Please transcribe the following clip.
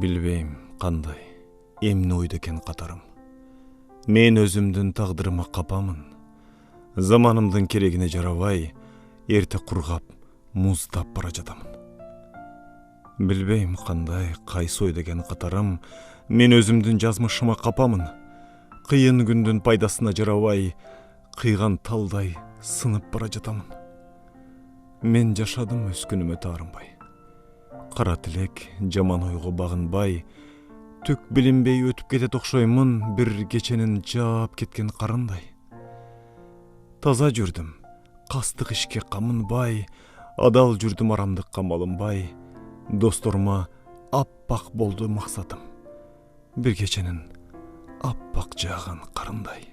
Билбейм кандай, эмне ойдо экен катарым. Мен өзүмдүн тагдырыма капамын. Заманымдын керегине жарабай, эрте кургап, муздап бара жатамын. Билбейм кандай, кайсы ойдо экен катарым. Мен өзүмдүн жазмышыма капамын. Кыйын күндүн пайдасына жарабай, кыйган талдай сынып бара жатамын. Мен жашадым өз күнүмө таарынбай. Кара тилек жаман ойго багынбай, түк билинбей өтүп кетет окшоймун бир кеченин жаап кеткен карындай. Таза жүрдүм, кастык ишке камынбай, адал жүрдүм арамдыкка малынбай. Досторума аппак болду максатым, бир кеченин аппак жааган карындай.